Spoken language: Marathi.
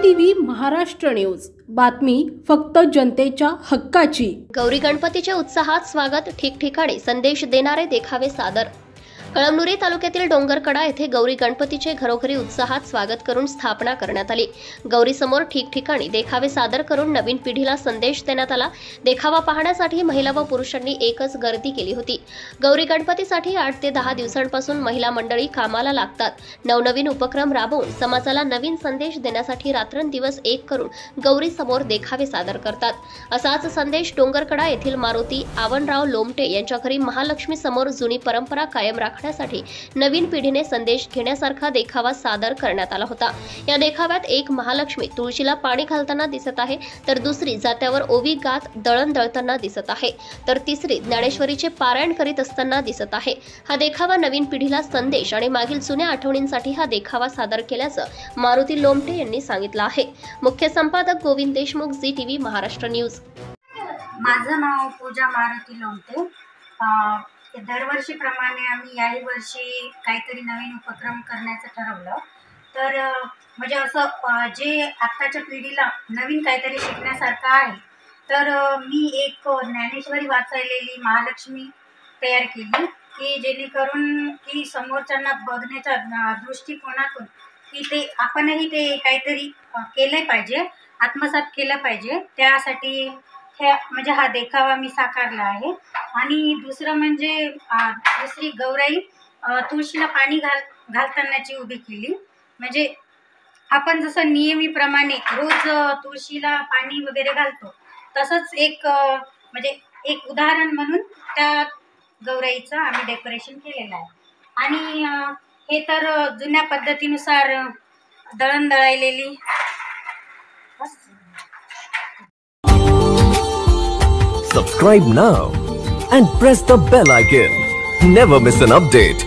टीव्ही महाराष्ट्र न्यूज, बातमी फक्त जनतेच्या हक्काची। गौरी गणपतीचे उत्साहात स्वागत, ठिकठिकाणी संदेश देणारे देखावे सादर। कळमनुरी तालुक्यातील डोंगरकडा येथे गौरी गणपतीचे घरोघरी उत्साहात स्वागत करून स्थापना करण्यात आली। गौरी समोर ठिकठिकाणी देखावे सादर करून नवीन पिढीला संदेश देण्यात आला। देखावा पाहण्यासाठी महिला व पुरुषांनी एकच गर्दी केली होती। गौरी गणपतीसाठी 8 ते 10 दिवसांपासून महिला मंडळी कामाला लागतात। नवनवीन उपक्रम राबवून समाजाला नवीन संदेश देण्यासाठी रात्रंदिवस एक करून गौरी समोर देखावे सादर करतात। असाच संदेश डोंगरकडा येथील मारुती आवनराव लोमटे यांच्या घरी महालक्ष्मी समोर जुनी परंपरा कायम राखण्यासाठी नवीन पिढीने संदेश घेण्यासारखा देखावा सादर करण्यात आला होता। या देखाव्यात एक महालक्ष्मी तुळशीला पाणी घालताना दिसत आहे, तर दुसरी जात्यावर ओवी गात दळण दळताना दिसत आहे, तर तिसरी ज्ञानेश्वरीचे पारायण करीत असताना दिसत आहे। हा देखावा नवीन पिढीला संदेश आणि मागील जुन्या आठवणींसाठी हा देखावा सादर केल्याचं मारुती लोमटे यांनी सांगितलं आहे। मुख्य संपादक गोविंद देशमुख, झी टीव्ही महाराष्ट्र न्यूज। माझं नाव पूजा मारुती लोमटे। दरवर्षीप्रमाणे आम्ही याही वर्षी काहीतरी नवीन उपक्रम करण्याचं ठरवलं। तर म्हणजे असं जे आत्ताच्या पिढीला नवीन काहीतरी शिकण्यासारखं आहे, तर मी एक ज्ञानेश्वरी वाचलेली महालक्ष्मी तयार केली की जेणेकरून की समोरच्यांना बघण्याच्या दृष्टिकोनातून की ते आपणही ते काहीतरी केलं पाहिजे, आत्मसात केलं पाहिजे। त्यासाठी म्हणजे हा देखावा मी साकारला आहे। आणि दुसरं म्हणजे दुसरी गौराई तुळशीला पाणी घालतानाची उभी केली। म्हणजे आपण जसं नियमितप्रमाणे रोज तुळशीला पाणी वगैरे घालतो, तसंच एक म्हणजे एक उदाहरण म्हणून त्या गौराईचं आम्ही डेकोरेशन केलेलं आहे। आणि हे तर जुन्या पद्धतीनुसार दळण दळायलेली। Subscribe now and press the bell icon. Never miss an update.